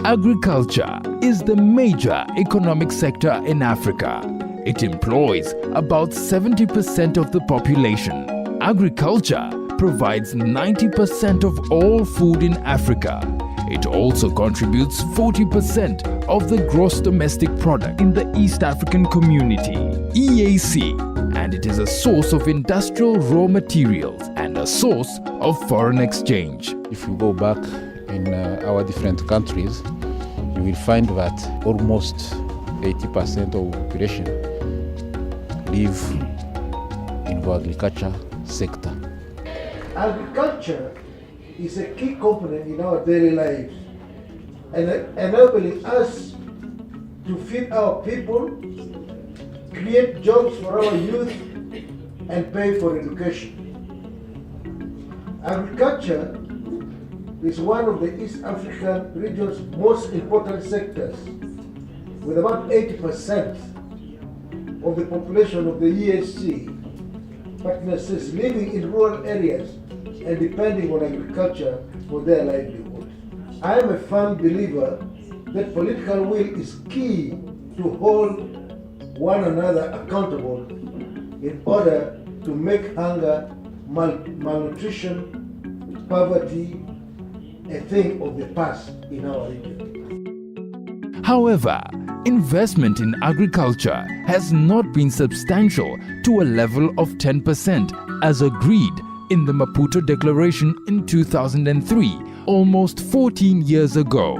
Agriculture is the major economic sector in Africa. It employs about 70% of the population. Agriculture provides 90% of all food in Africa. It also contributes 40% of the gross domestic product in the East African Community, EAC, and it is a source of industrial raw materials and a source of foreign exchange. If you go back in our different countries, you will find that almost 80% of the population live in the agriculture sector. Agriculture is a key component in our daily lives and enabling us to feed our people, create jobs for our youth, and pay for education. Agriculture is one of the East African region's most important sectors, with about 80% of the population of the EAC partners living in rural areas and depending on agriculture for their livelihood. I am a firm believer that political will is key to hold one another accountable in order to make hunger, malnutrition, poverty a thing of the past in our region. However, investment in agriculture has not been substantial to a level of 10% as agreed in the Maputo Declaration in 2003, almost 14 years ago.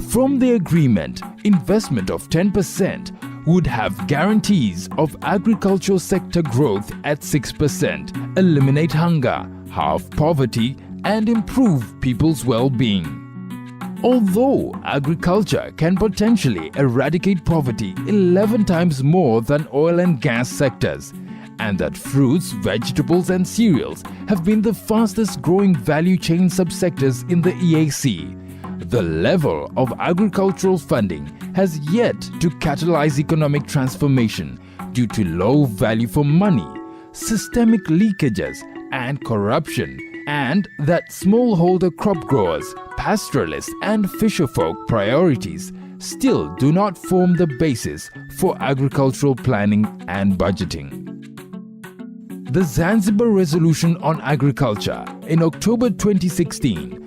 From the agreement, investment of 10% would have guarantees of agricultural sector growth at 6%, eliminate hunger, halve poverty, and improve people's well-being. Although agriculture can potentially eradicate poverty 11 times more than oil and gas sectors, and that fruits, vegetables and cereals have been the fastest growing value chain subsectors in the EAC, the level of agricultural funding has yet to catalyze economic transformation due to low value for money, systemic leakages and corruption, and that smallholder crop growers, pastoralists and fisherfolk priorities still do not form the basis for agricultural planning and budgeting. The Zanzibar Resolution on Agriculture in October 2016,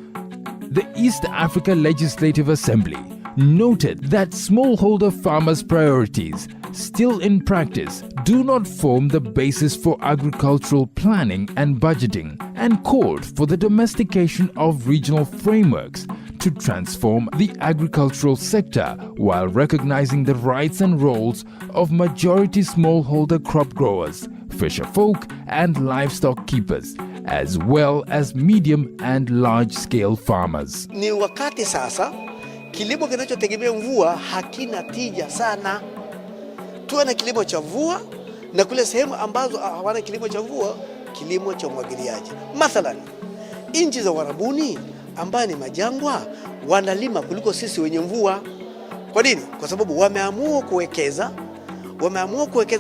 the East Africa Legislative Assembly noted that smallholder farmers' priorities still in practice do not form the basis for agricultural planning and budgeting, and called for the domestication of regional frameworks to transform the agricultural sector while recognizing the rights and roles of majority smallholder crop growers, fisherfolk and livestock keepers, as well as medium and large-scale farmers. Ni wakati sasa kilimo kinachotegemea mvua hakina tija sana. Tuwe na kilimo cha mvua, na kule sehemu ambazo hawana kilimo cha mvua, kilimo cha umwagiliaji. Mathalan, nchi za Warabuni ambayo ni majangwa wanalima kuliko sisi wenye mvua. Kwa nini? Kwa sababu wameamua kuwekeza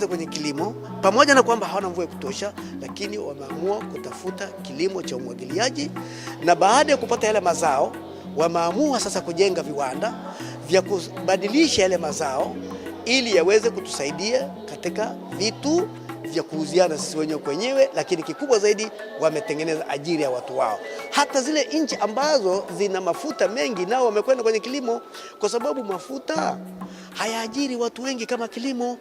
kwenye kilimo, pamoja na kwamba hawana mvua ya kutosha, lakini wameamua kutafuta kilimo cha umwagiliaji, na baada ya kupata yale mazao wameamua sasa kujenga viwanda vya kubadilisha yale mazao ili yaweze kutusaidia katika vitu vya kuuziana sisi wenyewe kwenyewe, lakini kikubwa zaidi wametengeneza ajira ya watu wao. Hata zile nchi ambazo zina mafuta mengi nao wamekwenda kwenye kilimo, kwa sababu mafuta hayaajiri watu wengi kama kilimo.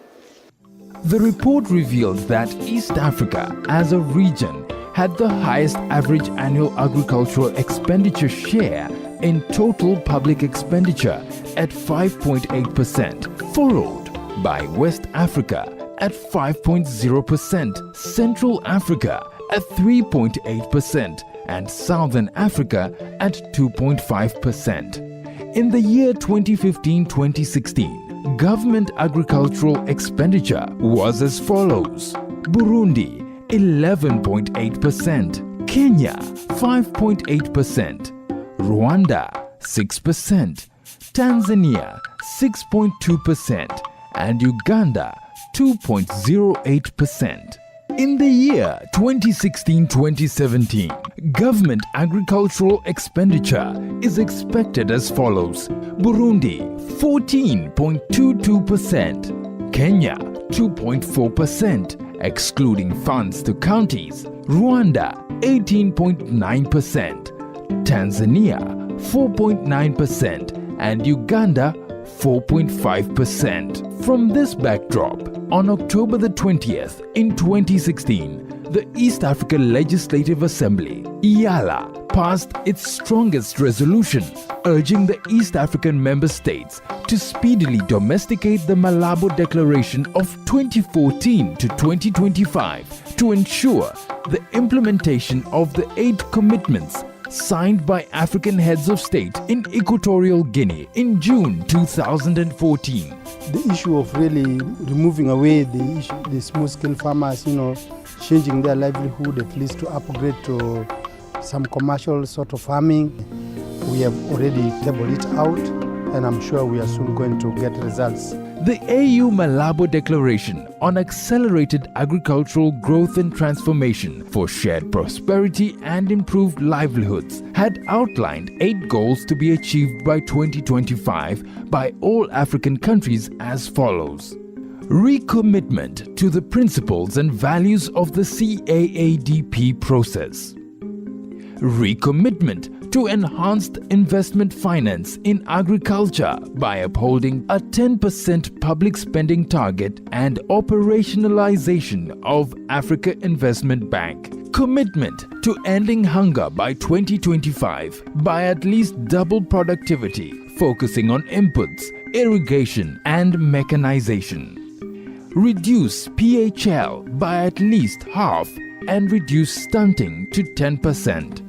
The report reveals that East Africa as a region had the highest average annual agricultural expenditure share in total public expenditure at 5.8%, followed by West Africa at 5.0%, Central Africa at 3.8%, and Southern Africa at 2.5%. In the year 2015-2016, government agricultural expenditure was as follows: Burundi 11.8%, Kenya 5.8%, Rwanda 6%, Tanzania 6.2%, and Uganda 2.08%. In the year 2016-2017, Government agricultural expenditure is expected as follows: Burundi 14.22%, Kenya 2.4%, excluding funds to counties, Rwanda 18.9%, Tanzania 4.9%, and Uganda 4.5%. From this backdrop, on October the 20th in 2016, the East African Legislative Assembly, EALA, passed its strongest resolution urging the East African member states to speedily domesticate the Malabo Declaration of 2014 to 2025 to ensure the implementation of the 8 commitments signed by African heads of state in Equatorial Guinea in June 2014. The issue of really removing away the small-scale farmers, changing their livelihood at least to upgrade to some commercial sort of farming. We have already tabled it out, and I'm sure we are soon going to get results. The AU Malabo Declaration on Accelerated Agricultural Growth and Transformation for Shared Prosperity and Improved Livelihoods had outlined 8 goals to be achieved by 2025 by all African countries as follows: recommitment to the principles and values of the CAADP process, recommitment to enhanced investment finance in agriculture by upholding a 10% public spending target and operationalization of Africa Investment Bank. Commitment to ending hunger by 2025 by at least double productivity, focusing on inputs, irrigation and mechanization. Reduce PHL by at least half and reduce stunting to 10%.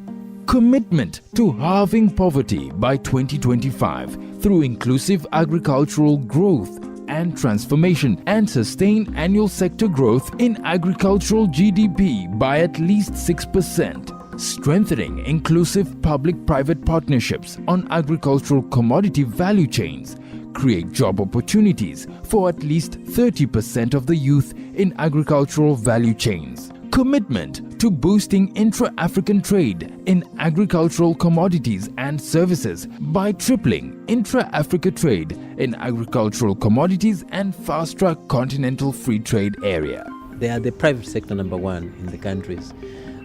Commitment to halving poverty by 2025 through inclusive agricultural growth and transformation, and sustain annual sector growth in agricultural GDP by at least 6%. Strengthening inclusive public-private partnerships on agricultural commodity value chains. Create job opportunities for at least 30% of the youth in agricultural value chains. Commitment to boosting intra-African trade in agricultural commodities and services by tripling intra-Africa trade in agricultural commodities and fast-track continental free trade area. They are the private sector number 1 in the countries.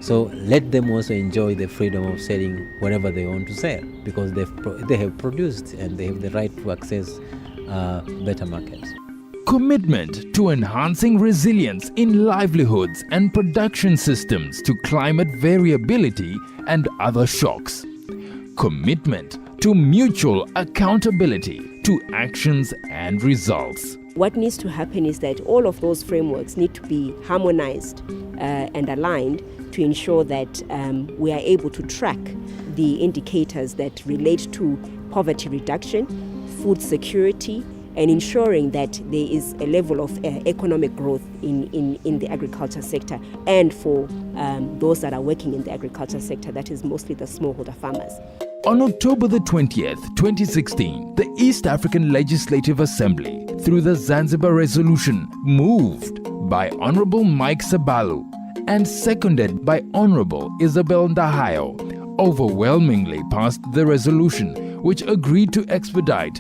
So let them also enjoy the freedom of selling wherever they want to sell, because they have produced and they have the right to access better markets. Commitment to enhancing resilience in livelihoods and production systems to climate variability and other shocks. Commitment to mutual accountability to actions and results. What needs to happen is that all of those frameworks need to be harmonized and aligned to ensure that we are able to track the indicators that relate to poverty reduction, food security, and ensuring that there is a level of economic growth in the agriculture sector, and for those that are working in the agriculture sector, that is mostly the smallholder farmers. On October the 20th, 2016, the East African Legislative Assembly, through the Zanzibar Resolution, moved by Honorable Mike Sabalu and seconded by Honorable Isabel Ndahayo, overwhelmingly passed the resolution, which agreed to expedite,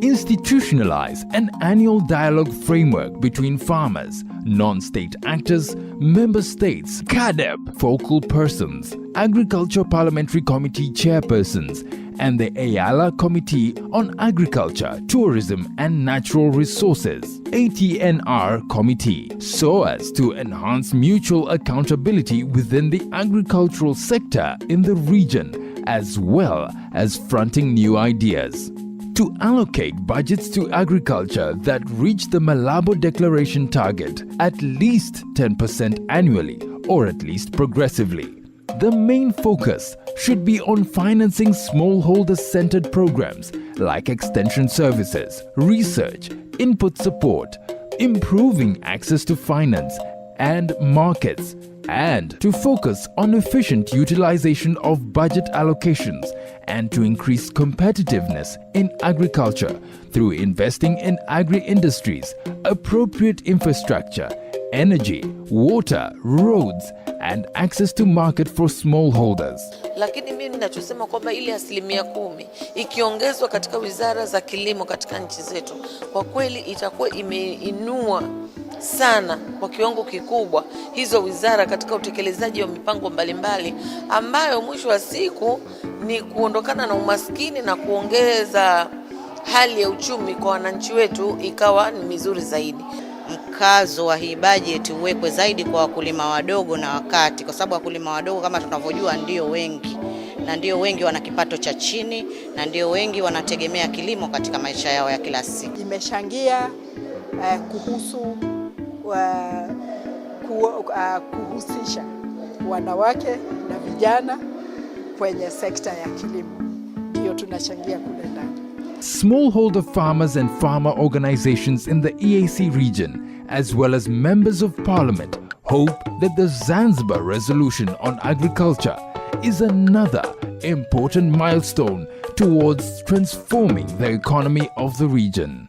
institutionalize an annual dialogue framework between farmers, non-state actors, member states, CADEP, focal persons, Agriculture Parliamentary Committee chairpersons, and the EALA Committee on Agriculture, Tourism and Natural Resources, ATNR Committee, so as to enhance mutual accountability within the agricultural sector in the region, as well as fronting new ideas. To allocate budgets to agriculture that reach the Malabo Declaration target at least 10% annually, or at least progressively. The main focus should be on financing smallholder-centered programs like extension services, research, input support, improving access to finance and markets, and to focus on efficient utilization of budget allocations and to increase competitiveness in agriculture through investing in agri-industries, appropriate infrastructure, energy, water, roads, and access to market for smallholders. Lakini mimi ninachosema kwamba ile 10% ikiongezwa katika wizara za kilimo katika nchi zetu, kwa kweli itakuwa imeinua sana kwa kiwango kikubwa hizo wizara katika utekelezaji wa mipango mbalimbali ambayo mwisho wa siku ni kuondokana na umaskini na kuongeza hali ya uchumi kwa wananchi wetu ikawa ni mizuri zaidi. Mkazo wa hii bajeti uwekwe zaidi kwa wakulima wadogo na wakati, kwa sababu wakulima wadogo kama tunavyojua ndio wengi, na ndio wengi wana kipato cha chini, na ndio wengi wanategemea kilimo katika maisha yao ya kila siku. Imechangia kuhusu kuhusisha wanawake na vijana kwenye sekta ya kilimo, ndio tunachangia kule ndani. Smallholder farmers and farmer organizations in the EAC region, as well as members of parliament, hope that the Zanzibar Resolution on Agriculture is another important milestone towards transforming the economy of the region.